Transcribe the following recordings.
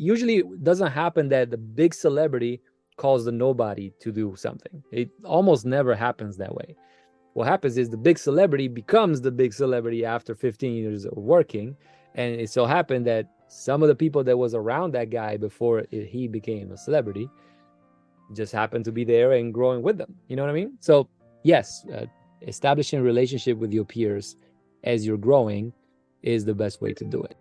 usually doesn't happen that the big celebrity calls the nobody to do something. It almost never happens that way. What happens is the big celebrity becomes the big celebrity after 15 years of working. And it so happened that some of the people that was around that guy before he became a celebrity just happened to be there and growing with them. You know what I mean? So yes, establishing a relationship with your peers as you're growing is the best way to do it.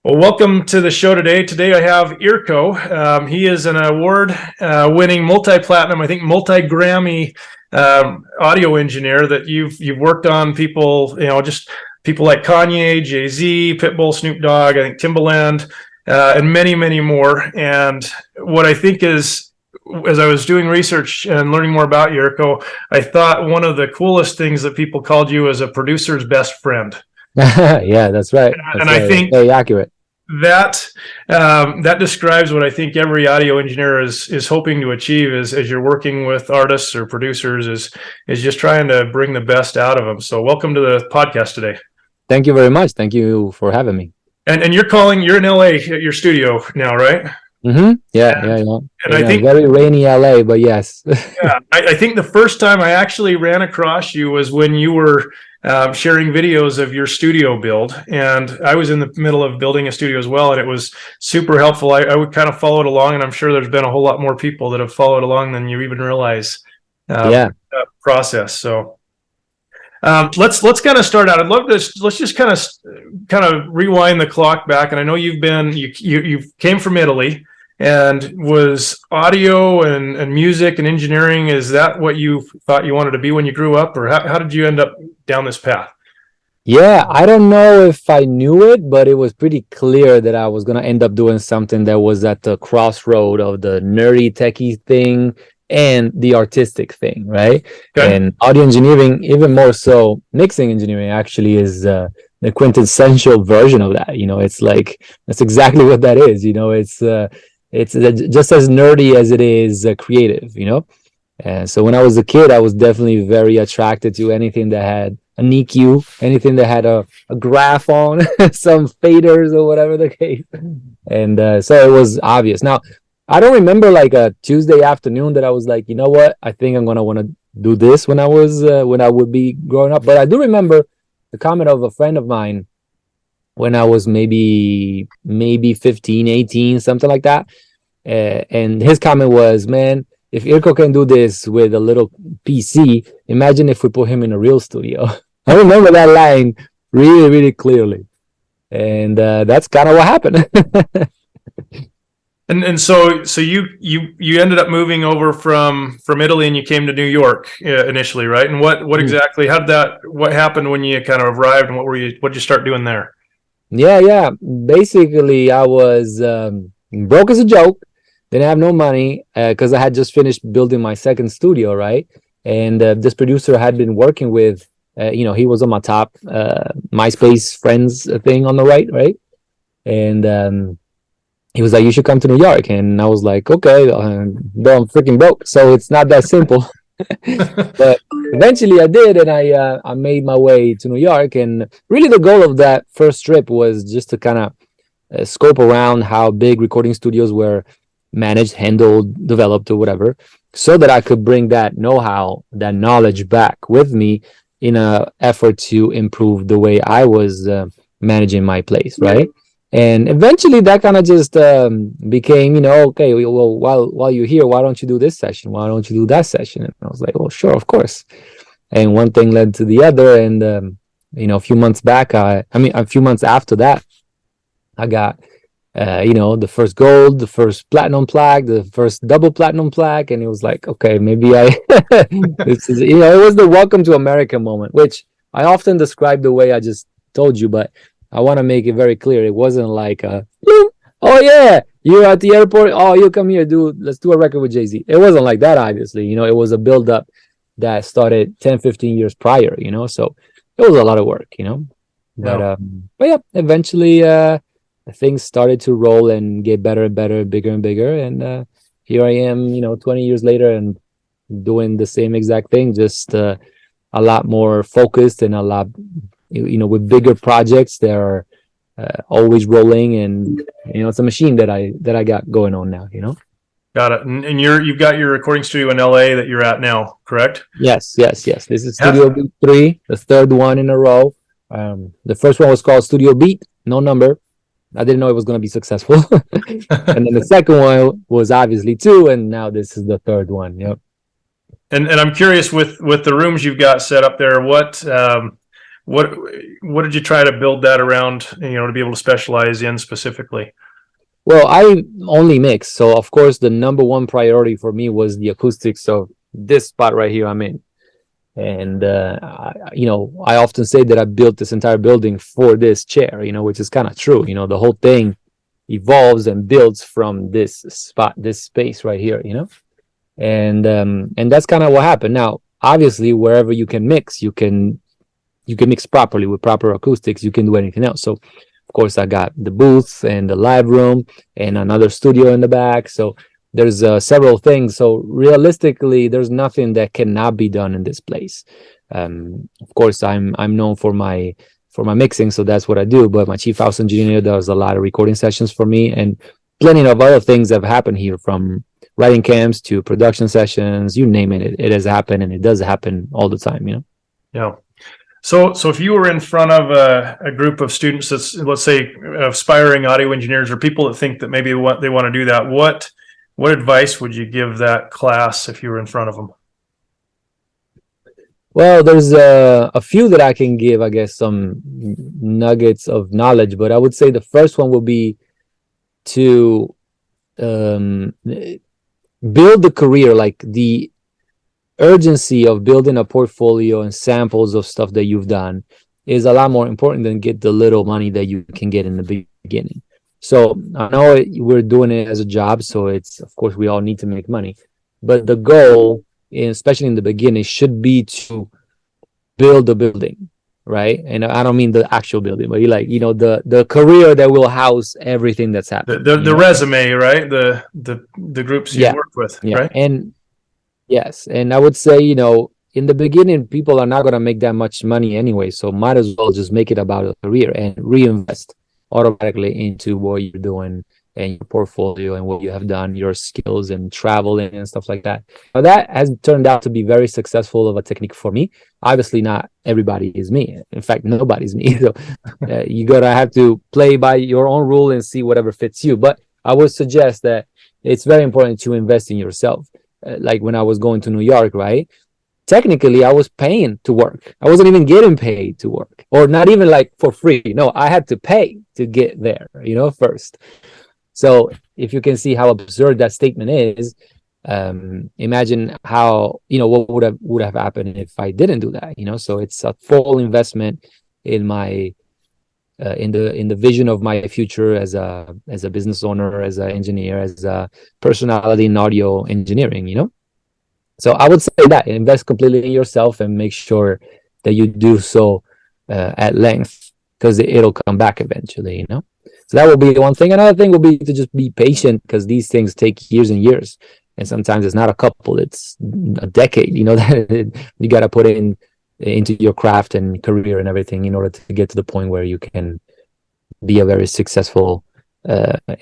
Well, welcome to the show today. Today I have Irko. He is an award-winning multi-platinum, I think multi-Grammy audio engineer that you've worked on people, just people like Kanye, Jay-Z, Pitbull, Snoop Dogg, I think Timbaland, and many, many more. And what I think is, as I was doing research and learning more about you, Irko, I thought one of the coolest things that people called you as a producer's best friend. Yeah, that's right. And I think very accurate. That describes what I think every audio engineer is hoping to achieve as you're working with artists or producers is just trying to bring the best out of them. So welcome to the podcast today. Thank you very much. Thank you for having me. And you're in LA at your studio now, right? Mm-hmm. Yeah. And I think very rainy LA, but yes. Yeah, I think the first time I actually ran across you was when you were sharing videos of your studio build, and I was in the middle of building a studio as well, and it was super helpful. I would kind of follow it along, and I'm sure there's been a whole lot more people that have followed along than you even realize. Process. So let's kind of start out. I'd love this. Let's just kind of rewind the clock back. And I know you came from Italy and was audio and music and engineering. Is that what you thought you wanted to be when you grew up, or how did you end up down this path? Yeah, I don't know if I knew it, but it was pretty clear that I was going to end up doing something that was at the crossroad of the nerdy techie thing and the artistic thing, right? Okay. And audio engineering, even more so, mixing engineering actually is the quintessential version of that. It's like, that's exactly what that is. It's just as nerdy as it is creative, And so when I was a kid, I was definitely very attracted to anything that had an EQ, anything that had a graph on, some faders or whatever the case. And so it was obvious. Now, I don't remember like a Tuesday afternoon that I was like, you know what, I think I'm going to want to do this when I would be growing up. But I do remember the comment of a friend of mine when I was maybe 15, 18, something like that. And his comment was, man, if Irko can do this with a little PC, imagine if we put him in a real studio. I remember that line really, really clearly. And that's kind of what happened. And so you ended up moving over from Italy, and you came to New York initially, right? And what exactly, what happened when you kind of arrived, and what did you start doing there? Yeah. Basically, I was broke as a joke. Didn't have no money because I had just finished building my second studio, right? And this producer I had been working with, he was on my top MySpace friends thing on the right? And he was like, you should come to New York. And I was like, okay, but I'm freaking broke, so it's not that simple. But eventually I did, and I made my way to New York. And really the goal of that first trip was just to kind of scope around how big recording studios were managed, handled, developed, or whatever, so that I could bring that know-how, that knowledge back with me in an effort to improve the way I was managing my place, right? And eventually that kind of just became, okay, well, while you're here, why don't you do this session? Why don't you do that session? And I was like, well, sure, of course. And one thing led to the other. And, a few months after that, I got, the first gold, the first platinum plaque, the first double platinum plaque. And it was like, okay, maybe this is, it was the welcome to America moment, which I often describe the way I just told you, but I want to make it very clear. It wasn't like, oh yeah, you're at the airport. Oh, you come here, let's do a record with Jay-Z. It wasn't like that, obviously. It was a build-up that started 10, 15 years prior, so it was a lot of work, But yeah, eventually things started to roll and get better and better, bigger and bigger. And here I am, 20 years later, and doing the same exact thing, just a lot more focused and a lot, with bigger projects that are always rolling. And it's a machine that I got going on now. Got it. And you've got your recording studio in LA that you're at now, correct? Yes. This is Studio Beat 3, the third one in a row. The first one was called Studio Beat, no number. I didn't know it was going to be successful. And then the second one was obviously 2, and now this is the third one. Yep. And I'm curious, with the rooms you've got set up there, what did you try to build that around, to be able to specialize in specifically? Well, I only mix, so of course the number one priority for me was the acoustics of this spot right here I'm in. And I often say that I built this entire building for this chair, which is kind of true. The whole thing evolves and builds from this spot, this space right here, and that's kind of what happened. Now, obviously, wherever you can mix, you can mix properly with proper acoustics. You can do anything else. So, of course, I got the booth and the live room and another studio in the back. So there's several things. So realistically, there's nothing that cannot be done in this place. Of course, I'm known for my mixing, so that's what I do. But my chief house engineer does a lot of recording sessions for me, and plenty of other things have happened here, from writing camps to production sessions. You name it, it has happened, and it does happen all the time. Yeah. So if you were in front of a group of students that's, let's say, aspiring audio engineers, or people that think that maybe they want to do that, what advice would you give that class if you were in front of them? Well, there's a few that I can give, I guess, some nuggets of knowledge, but I would say the first one would be to build the career, like the urgency of building a portfolio and samples of stuff that you've done is a lot more important than get the little money that you can get in the beginning. So I know we're doing it as a job, so it's, of course, we all need to make money, but the goal, especially in the beginning, should be to build the building, right? And I don't mean the actual building, but the career that will house everything that's happening. The resume, right? The groups you work with, right? And yes, and I would say, in the beginning, people are not going to make that much money anyway, so might as well just make it about a career and reinvest automatically into what you're doing and your portfolio and what you have done, your skills and traveling and stuff like that. Now, that has turned out to be very successful of a technique for me. Obviously, not everybody is me. In fact, nobody's me. So you gotta have to play by your own rule and see whatever fits you. But I would suggest that it's very important to invest in yourself. Like when I was going to New York, right? Technically, I was paying to work. I wasn't even getting paid to work, or not even like for free. No, I had to pay to get there, first. So if you can see how absurd that statement is, imagine how, what would have happened if I didn't do that, So it's a full investment in my in the vision of my future as a business owner, as an engineer, as a personality in audio engineering, So I would say that invest completely in yourself and make sure that you do so at length, because it'll come back eventually, So that will be one thing. Another thing will be to just be patient, because these things take years and years, and sometimes it's not a couple, it's a decade, that you got to put into your craft and career and everything in order to get to the point where you can be a very successful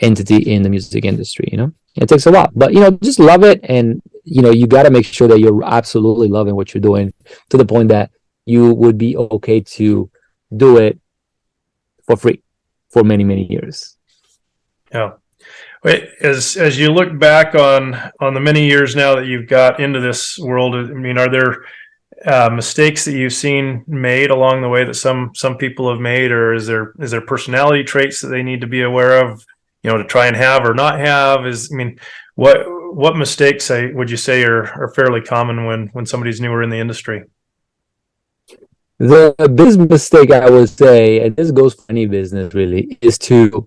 entity in the music industry. It takes a while, but just love it, and you got to make sure that you're absolutely loving what you're doing, to the point that you would be okay to do it for free for many, many years. Yeah. Wait, as you look back on the many years now that you've got into this world, I mean, are there mistakes that you've seen made along the way that some people have made, or is there personality traits that they need to be aware of, to try and have or not have? What mistakes would you say are fairly common when somebody's newer in the industry? The biggest mistake, I would say, and this goes for any business really, is to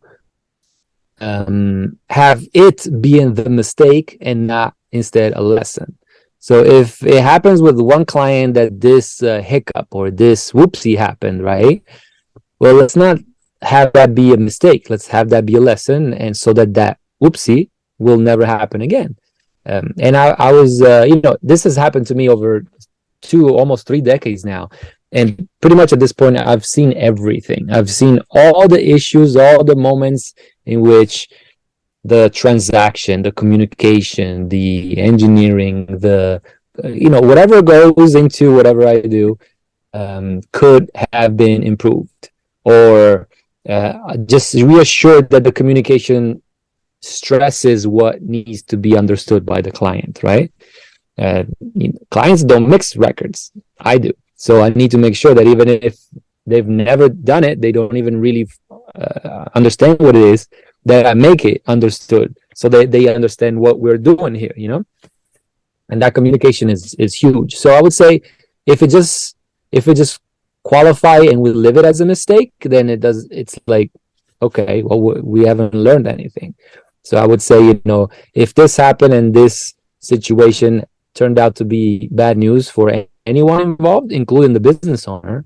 have it being the mistake and not instead a lesson. So if it happens with one client that this hiccup or this whoopsie happened, right? Well, let's not have that be a mistake. Let's have that be a lesson, and so that whoopsie will never happen again. And I was, this has happened to me over almost 3 decades now. And pretty much at this point, I've seen everything. I've seen all the issues, all the moments in which the transaction, the communication, the engineering, the, whatever goes into whatever I do, could have been improved, or just reassured that the communication stresses what needs to be understood by the client, right? Clients don't mix records. I do. So I need to make sure that even if they've never done it, they don't even really understand what it is, that I make it understood so that they understand what we're doing here, and that communication is huge. So I would say if it just qualify and we live it as a mistake, then it's like, okay, well, we haven't learned anything. So I would say, if this happened and this situation turned out to be bad news for anyone involved, including the business owner,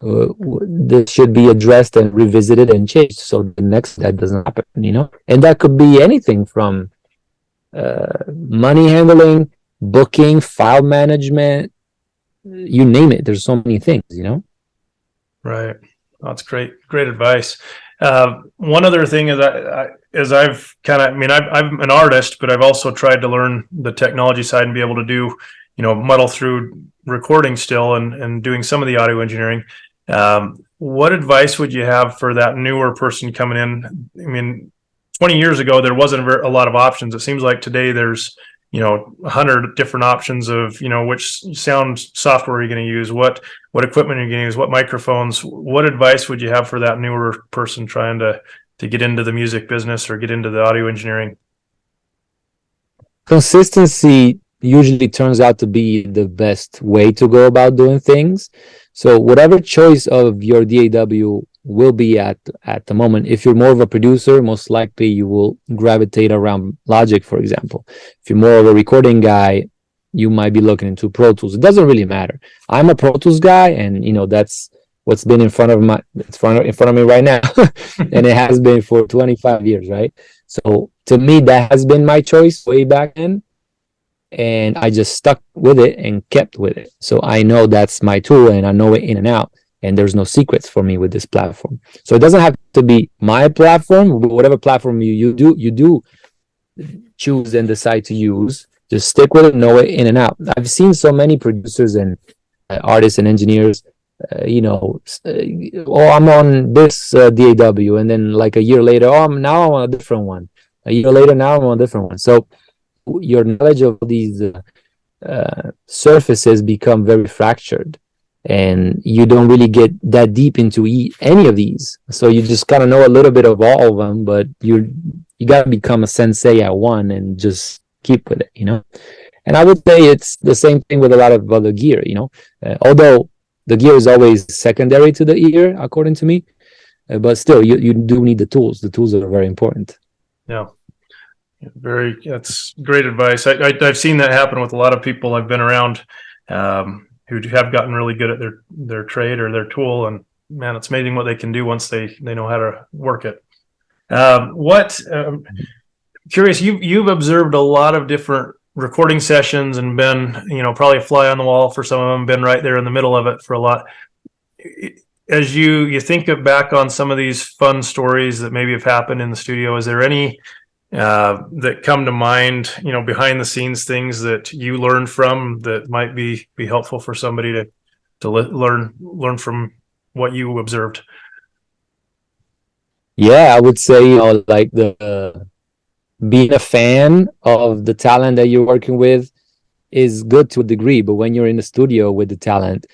this should be addressed and revisited and changed so the next that doesn't happen, and that could be anything from money handling, booking, file management, you name it. There's so many things, Right. That's great advice. One other thing is I've I'm an artist, but I've also tried to learn the technology side and be able to do, muddle through recording still and doing some of the audio engineering. What advice would you have for that newer person coming in? 20 years ago, there wasn't a lot of options. It seems like today there's, 100 different options of, which sound software you're going to use, what equipment you're going to use, what microphones. What advice would you have for that newer person trying to get into the music business or get into the audio engineering? Consistency usually turns out to be the best way to go about doing things. So whatever choice of your DAW will be at the moment, if you're more of a producer, most likely you will gravitate around Logic, for example. If you're more of a recording guy, you might be looking into Pro Tools. It doesn't really matter. I'm a Pro Tools guy, and that's what's been in front of me right now, and it has been for 25 years, right? So to me, that has been my choice way back then, and I just stuck with it and kept with it. So I know that's my tool, and I know it in and out, and there's no secrets for me with this platform. So it doesn't have to be my platform, but whatever platform you do choose and decide to use, just stick with it, know it in and out. I've seen so many producers and artists and engineers, I'm on this DAW, and then like a year later, now I'm on a different one. A year later, now I'm on a different one. So your knowledge of these surfaces become very fractured, and you don't really get that deep into any of these. So you just kind of know a little bit of all of them, but you got to become a sensei at one and just keep with it, And I would say it's the same thing with a lot of other gear, although the gear is always secondary to the ear, according to me, but still you do need the tools. The tools are very important. Yeah. That's great advice. I've seen that happen with a lot of people I've been around, who have gotten really good at their trade or their tool, and man, it's amazing what they can do once they know how to work it. Curious, you've observed a lot of different recording sessions and been, probably a fly on the wall for some of them, been right there in the middle of it for a lot. As you think back on some of these fun stories that maybe have happened in the studio, is there any that come to mind, behind the scenes things that you learned from that might be helpful for somebody to learn from what you observed? Yeah, I would say, like being a fan of the talent that you're working with is good to a degree, but when you're in the studio with the talent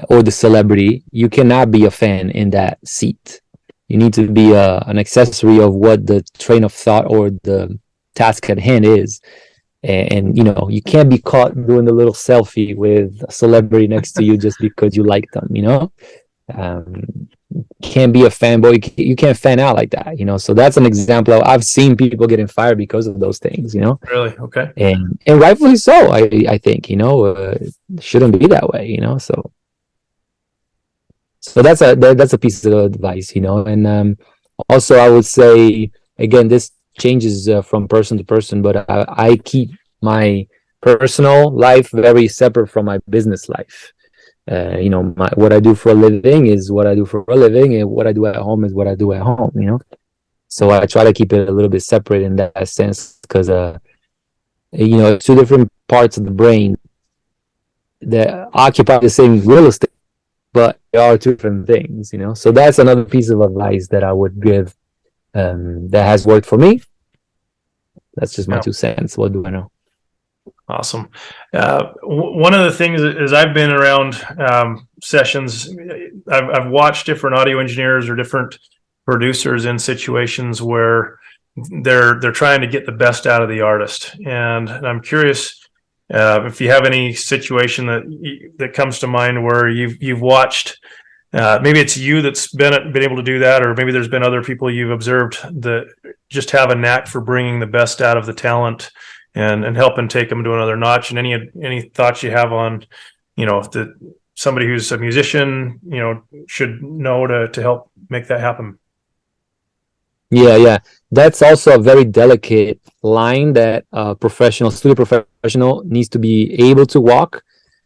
or the celebrity, you cannot be a fan in that seat. You need to be an accessory of what the train of thought or the task at hand is. And you can't be caught doing the little selfie with a celebrity next to you just because you like them, can't be a fanboy. You can't fan out like that, so that's an example. I've seen people getting fired because of those things, Really? Okay. And rightfully so. I think, it shouldn't be that way, so So that's a piece of advice, you know. And also I would say, again, this changes from person to person, but I keep my personal life very separate from my business life. You know, what I do for a living is what I do for a living, and what I do at home is what I do at home, you know. So I try to keep it a little bit separate in that sense, because you know, two different parts of the brain that occupy the same real estate, but they are two different things, you know. So that's another piece of advice that I would give, that has worked for me. That's just my 2 cents. What do I know? Awesome. One of the things is I've been around sessions, I've watched different audio engineers or different producers in situations where they're trying to get the best out of the artist, and I'm curious if you have any situation that comes to mind where you've watched. Maybe it's you that's been able to do that, or maybe there's been other people you've observed that just have a knack for bringing the best out of the talent and helping take them to another notch. And any thoughts you have on, you know, if somebody who's a musician, you know, should know to help make that happen? Yeah. That's also a very delicate line that a studio professional needs to be able to walk.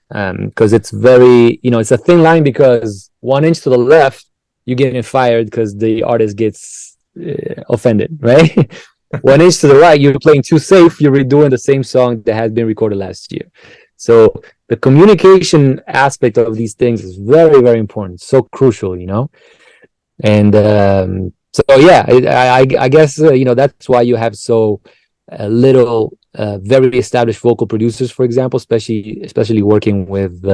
Because it's very, you know, it's a thin line, because 1 inch to the left, you're getting fired because the artist gets offended, right? 1 inch to the right, you're playing too safe, you're redoing the same song that has been recorded last year. So the communication aspect of these things is very, very important, so crucial, you know. And so yeah, I guess you know, that's why you have so little very established vocal producers, for example, especially working with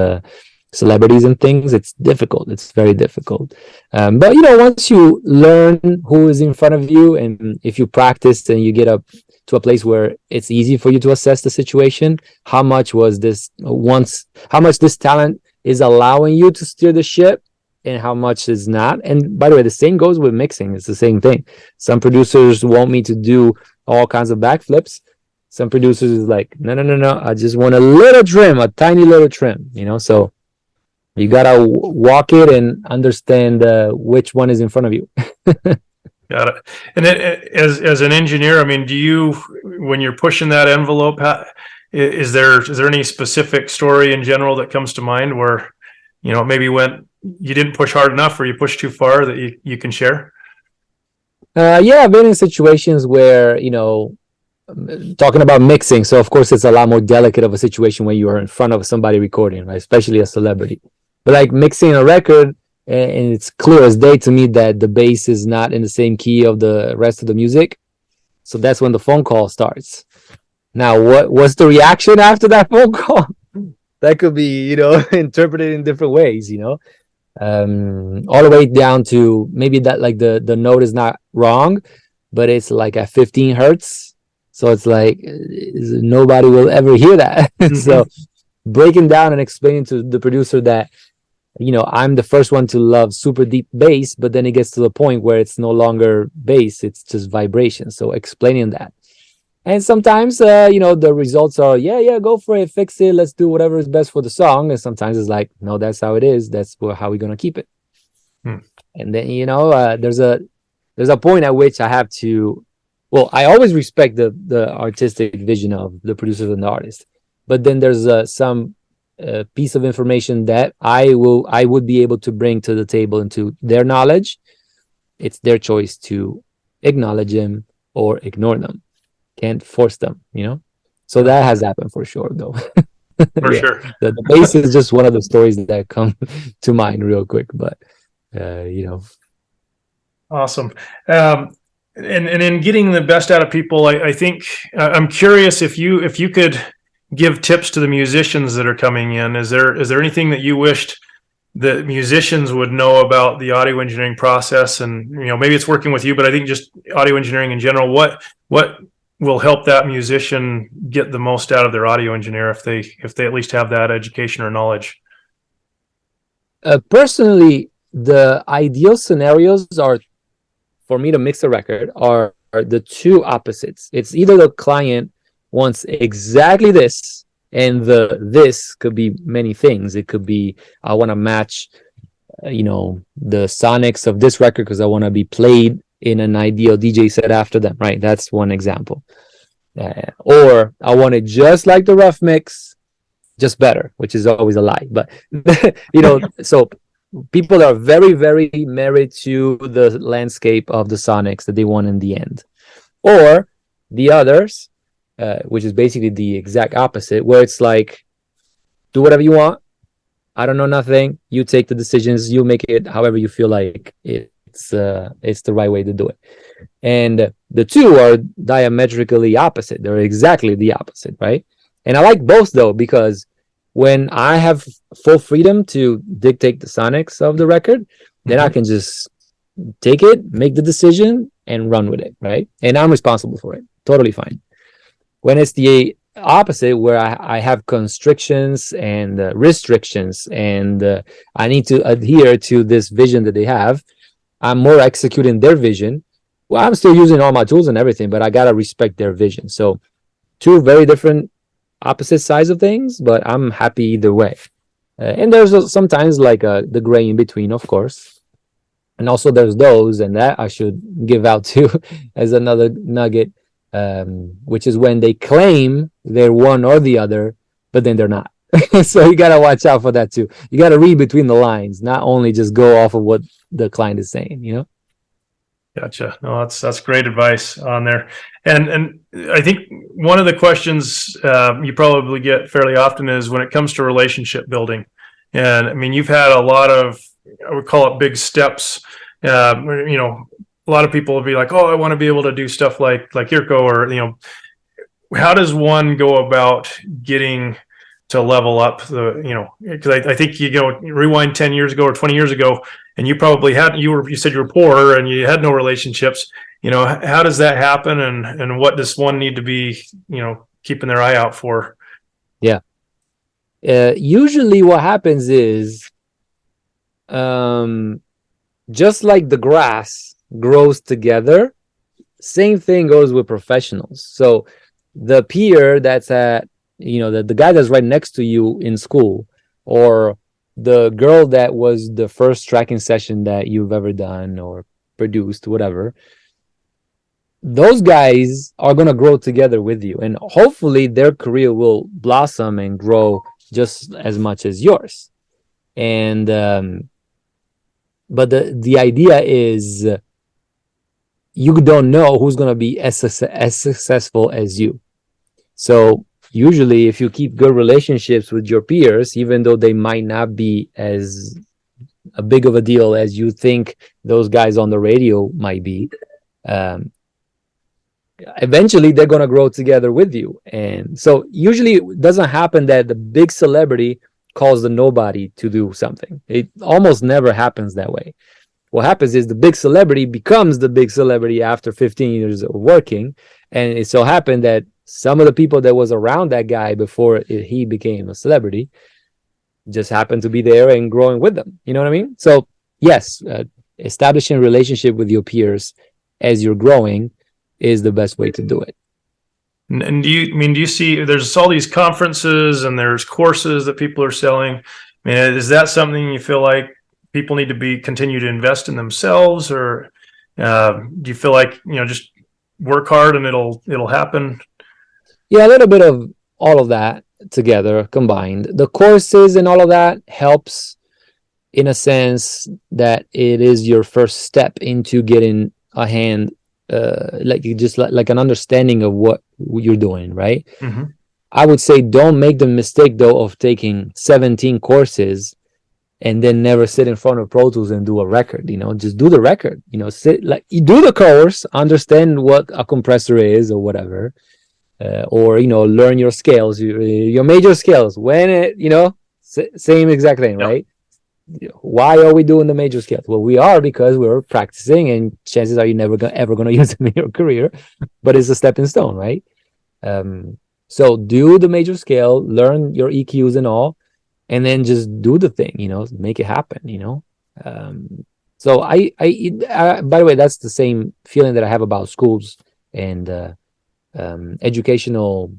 celebrities and things. It's difficult. It's very difficult. But you know, once you learn who is in front of you, and if you practice and you get up to a place where it's easy for you to assess the situation, how much this talent is allowing you to steer the ship, and how much is not. And by the way, the same goes with mixing. It's the same thing. Some producers want me to do all kinds of backflips. Some producers is like, no, I just want a little trim, a tiny little trim, you know. So you gotta walk it and understand which one is in front of you. Got it. And then, as an engineer, I mean, when you're pushing that envelope, is there any specific story in general that comes to mind where, you know, maybe when you didn't push hard enough or you pushed too far that you can share? Yeah, I've been in situations where, you know, talking about mixing. So of course it's a lot more delicate of a situation when you are in front of somebody recording, right? Especially a celebrity. But like mixing a record, and it's clear as day to me that the bass is not in the same key of the rest of the music. So that's when the phone call starts. Now, what's the reaction after that phone call? That could be, you know, interpreted in different ways, you know. All the way down to maybe that, like, the note is not wrong, but it's like at 15 hertz. So it's like nobody will ever hear that. So breaking down and explaining to the producer that, you know, I'm the first one to love super deep bass, but then it gets to the point where it's no longer bass, it's just vibration. So explaining that. And sometimes, you know, the results are, yeah, go for it, fix it, let's do whatever is best for the song. And sometimes it's like, no, that's how it is. That's how we're going to keep it. And then, you know, there's a point at which I have to, well, I always respect the artistic vision of the producers and the artist. But then there's some piece of information that I would be able to bring to the table into their knowledge. It's their choice to acknowledge them or ignore them. Can't force them, you know. So that has happened for sure, though. For sure. The bass is just one of the stories that come to mind real quick, but you know. Awesome. And in getting the best out of people, I think I'm curious if you could give tips to the musicians that are coming in. Is there anything that you wished that musicians would know about the audio engineering process? And, you know, maybe it's working with you, but I think just audio engineering in general, what will help that musician get the most out of their audio engineer if they at least have that education or knowledge? Personally, the ideal scenarios are for me to mix a record are the two opposites. It's either the client wants exactly this, and this could be many things. It could be, I want to match the sonics of this record because I want to be played in an ideal DJ set after them, right? That's one example. Or I want it just like the rough mix, just better, which is always a lie. But so people are very, very married to the landscape of the sonics that they want in the end. Or the others, which is basically the exact opposite, where it's like, do whatever you want. I don't know nothing. You take the decisions. You make it however you feel like it's the right way to do it. And the two are diametrically opposite. They're exactly the opposite, right? And I like both though, because when I have full freedom to dictate the sonics of the record, then I can just take it, make the decision, and run with it, right? And I'm responsible for it. Totally fine. When it's the opposite, where I have constrictions and restrictions, and I need to adhere to this vision that they have, I'm more executing their vision. Well, I'm still using all my tools and everything, but I gotta respect their vision. So two very different opposite sides of things, but I'm happy either way. And there's sometimes like the gray in between, of course. And also there's those, and that I should give out too as another nugget, which is when they claim they're one or the other, but then they're not. So you got to watch out for that too. You got to read between the lines, not only just go off of what the client is saying, Gotcha. No, that's great advice on there. And I think one of the questions you probably get fairly often is when it comes to relationship building. And I mean, you've had a lot of, I would call it big steps. A lot of people will be like, oh, I want to be able to do stuff like Irko, or, how does one go about getting to level up because I think rewind 10 years ago or 20 years ago, and you probably you said you were poor and you had no relationships. How does that happen, and what does one need to be, keeping their eye out for? Yeah. Usually what happens is, just like the grass grows together, same thing goes with professionals. So the peer that's at, the guy that's right next to you in school, or the girl that was the first tracking session that you've ever done or produced, whatever, those guys are going to grow together with you, and hopefully their career will blossom and grow just as much as yours. And but the idea is, you don't know who's going to be as successful as you. So usually if you keep good relationships with your peers, even though they might not be as a big of a deal as you think those guys on the radio might be, eventually they're going to grow together with you. And so usually it doesn't happen that the big celebrity calls the nobody to do something. It almost never happens that way. What happens is the big celebrity becomes the big celebrity after 15 years of working. And it so happened that some of the people that was around that guy before he became a celebrity just happened to be there and growing with them. You know what I mean? So yes, establishing a relationship with your peers as you're growing is the best way to do it. And do you see there's all these conferences and there's courses that people are selling? I mean, is that something you feel like people need to continue to invest in themselves, or do you feel like, just work hard and it'll happen? Yeah, a little bit of all of that together combined. The courses and all of that helps in a sense that it is your first step into getting a hand, like an understanding of what you're doing, right? Mm-hmm. I would say don't make the mistake though of taking 17 courses and then never sit in front of Pro Tools and do a record. Just do the record. You do the course, understand what a compressor is or whatever, or learn your scales, your major scales. When same exact thing, yep. Right? Why are we doing the major scales? Well, we are because we're practicing, and chances are you're never ever going to use them in your career, but it's a stepping stone, right? So do the major scale, learn your EQs and all, and then just do the thing, make it happen, So I by the way, that's the same feeling that I have about schools and educational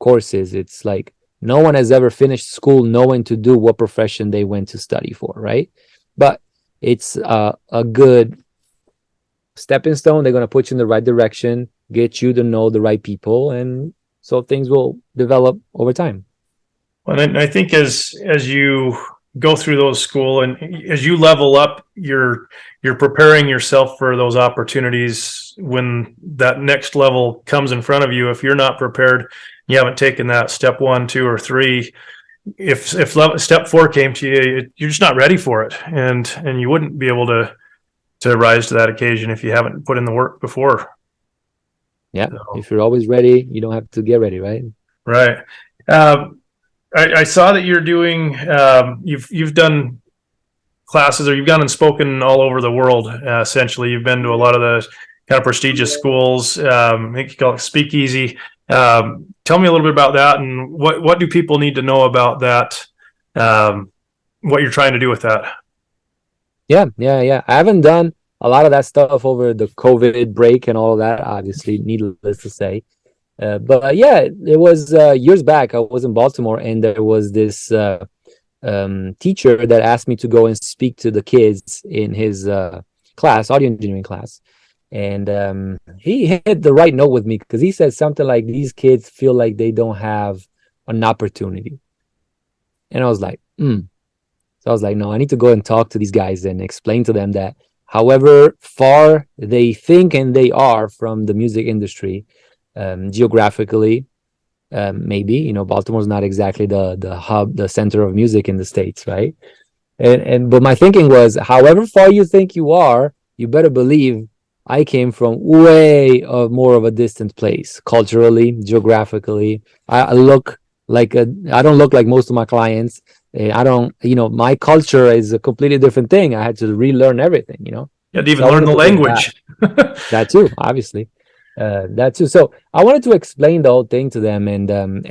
courses. It's like no one has ever finished school knowing to do what profession they went to study for, right? but it's a good stepping stone. They're going to put you in the right direction, get you to know the right people, and so things will develop over time. Well, and I think as you go through those school and as you level up, you're preparing yourself for those opportunities when that next level comes in front of you. If you're not prepared, you haven't taken that step 1, 2, or 3. If step 4 came to you, you're just not ready for it, and you wouldn't be able to rise to that occasion if you haven't put in the work before. Yeah, so, if you're always ready, you don't have to get ready, right? Right. I saw that you're doing. You've done classes, or you've gone and spoken all over the world. Essentially, you've been to a lot of the kind of prestigious schools. I think you call it SpeakEasy. Tell me a little bit about that, and what do people need to know about that? What you're trying to do with that? Yeah. I haven't done a lot of that stuff over the COVID break and all of that, obviously, needless to say. But yeah, it was years back. I was in Baltimore, and there was this teacher that asked me to go and speak to the kids in his class, audio engineering class. And he hit the right note with me, because he said something like, these kids feel like they don't have an opportunity. And I was like, So I was like, no, I need to go and talk to these guys and explain to them that however far they think and they are from the music industry, geographically, maybe, Baltimore's not exactly the hub, the center of music in the States, right? But my thinking was, however far you think you are, you better believe I came from way more of a distant place, culturally, geographically. I look like I don't look like most of my clients. I don't, my culture is a completely different thing. I had to relearn everything, You had to even learn the language. That too, obviously. That too. So I wanted to explain the whole thing to them, and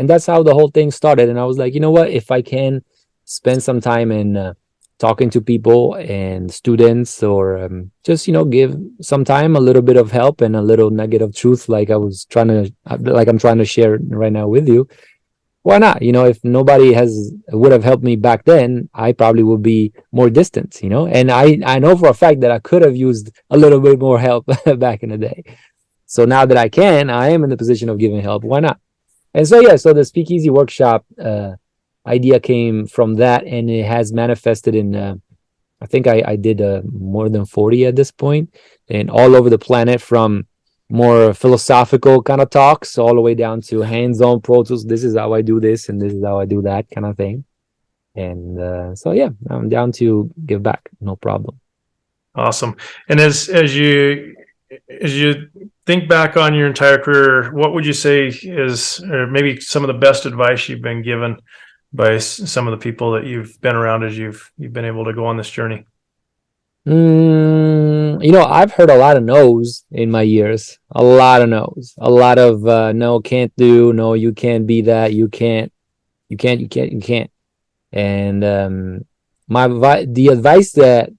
that's how the whole thing started. And I was like, you know what? If I can spend some time in talking to people and students, or just give some time, a little bit of help and a little nugget of truth, like I'm trying to share right now with you. Why not? If nobody would have helped me back then, I probably would be more distant. And I know for a fact that I could have used a little bit more help back in the day. So now that I am in the position of giving help. Why not? And so, yeah, so the SpeakEasy Workshop idea came from that, and it has manifested in, I think I did more than 40 at this point, and all over the planet, from more philosophical kind of talks all the way down to hands-on Pro Tools. This is how I do this, and this is how I do that kind of thing. And so, yeah, I'm down to give back. No problem. Awesome. And as you think back on your entire career, what would you say is, or maybe some of the best advice you've been given by some of the people that you've been around as you've been able to go on this journey? I've heard a lot of no's in my years. A lot of no's. A lot of no, can't do. No, you can't be that. You can't. And the advice that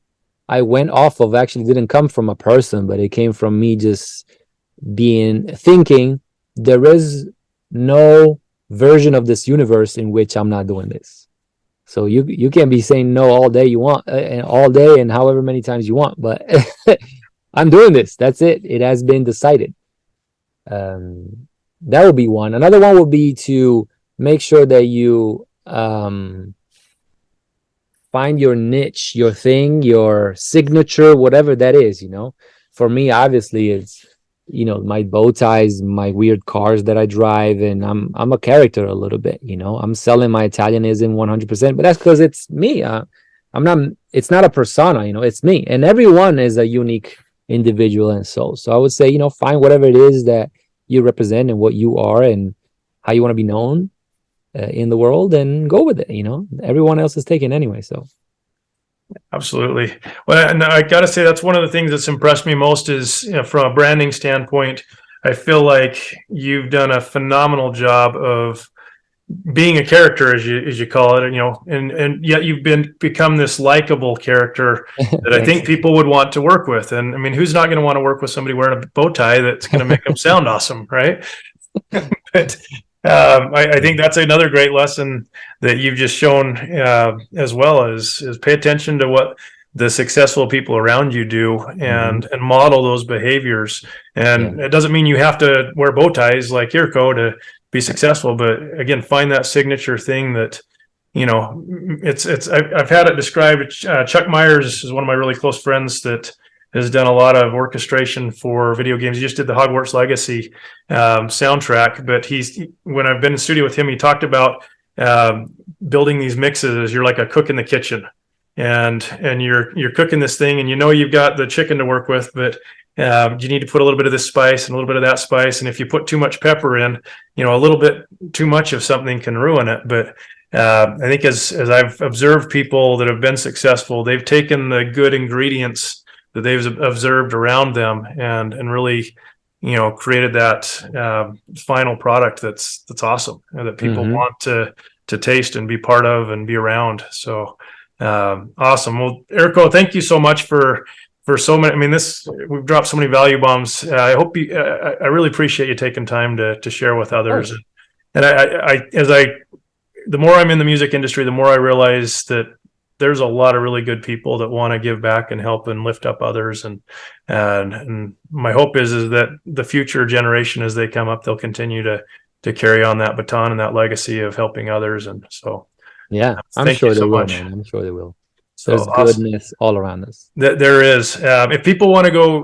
I went off of actually didn't come from a person, but it came from me just thinking there is no version of this universe in which I'm not doing this. So you can be saying no all day you want, and all day and however many times you want, but I'm doing this. That's it. It has been decided. That would be one. Another one would be to make sure that you find your niche, your thing, your signature, whatever that is. For me, obviously, it's my bow ties, my weird cars that I drive, and I'm a character a little bit. I'm selling my Italianism 100%, but that's because it's me. It's not a persona. It's me, and everyone is a unique individual and soul. So I would say, find whatever it is that you represent and what you are and how you want to be known in the world, and go with it. Everyone else is taken anyway. So absolutely. Well, and I got to say, that's one of the things that's impressed me most is, from a branding standpoint, I feel like you've done a phenomenal job of being a character, as you call it, and yet you've become this likable character that I think people would want to work with. And I mean, who's not going to want to work with somebody wearing a bow tie that's going to make them sound awesome, right? But I think that's another great lesson that you've just shown, as well as pay attention to the successful people around you do, and model those behaviors. And it doesn't mean you have to wear bow ties like Irko to be successful, but again, find that signature thing that, you know, I've had it described. Chuck Myers is one of my really close friends that has done a lot of orchestration for video games. He just did the Hogwarts Legacy soundtrack, but when I've been in studio with him, he talked about building these mixes as you're like a cook in the kitchen, and you're cooking this thing, and you know you've got the chicken to work with, but you need to put a little bit of this spice and a little bit of that spice, and if you put too much pepper in, you know, a little bit too much of something can ruin it. But I think as I've observed people that have been successful, they've taken the good ingredients that they've observed around them and really, you know, created that final product that's awesome, and that people want to taste and be part of and be around. So awesome. Well, Irko, thank you so much for so many. I mean, we've dropped so many value bombs. I hope I really appreciate you taking time to share with others. And the more I'm in the music industry, the more I realize that there's a lot of really good people that want to give back and help and lift up others. And my hope is that the future generation, as they come up, they'll continue to carry on that baton and that legacy of helping others. And so, yeah, I'm sure they will, man. I'm sure they will. So there's goodness all around us. There is. If people want to go,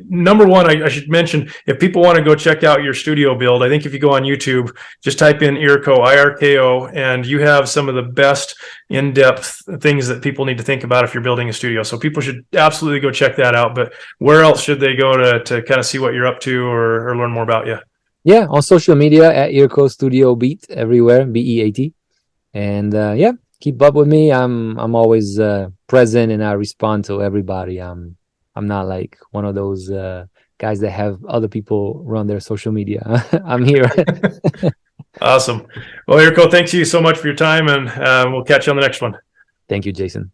number one, I should mention, if people want to go check out your studio build, I think if you go on YouTube, just type in Irko, IRKO, and you have some of the best in-depth things that people need to think about if you're building a studio. So people should absolutely go check that out. But where else should they go to kind of see what you're up to or learn more about you? Yeah, on social media at Irko Studio Beat, everywhere, BEAT. And yeah, keep up with me. I'm always present, and I respond to everybody. I'm not like one of those guys that have other people run their social media. I'm here. Awesome. Well, Irko, thank you so much for your time, and we'll catch you on the next one. Thank you, Jason.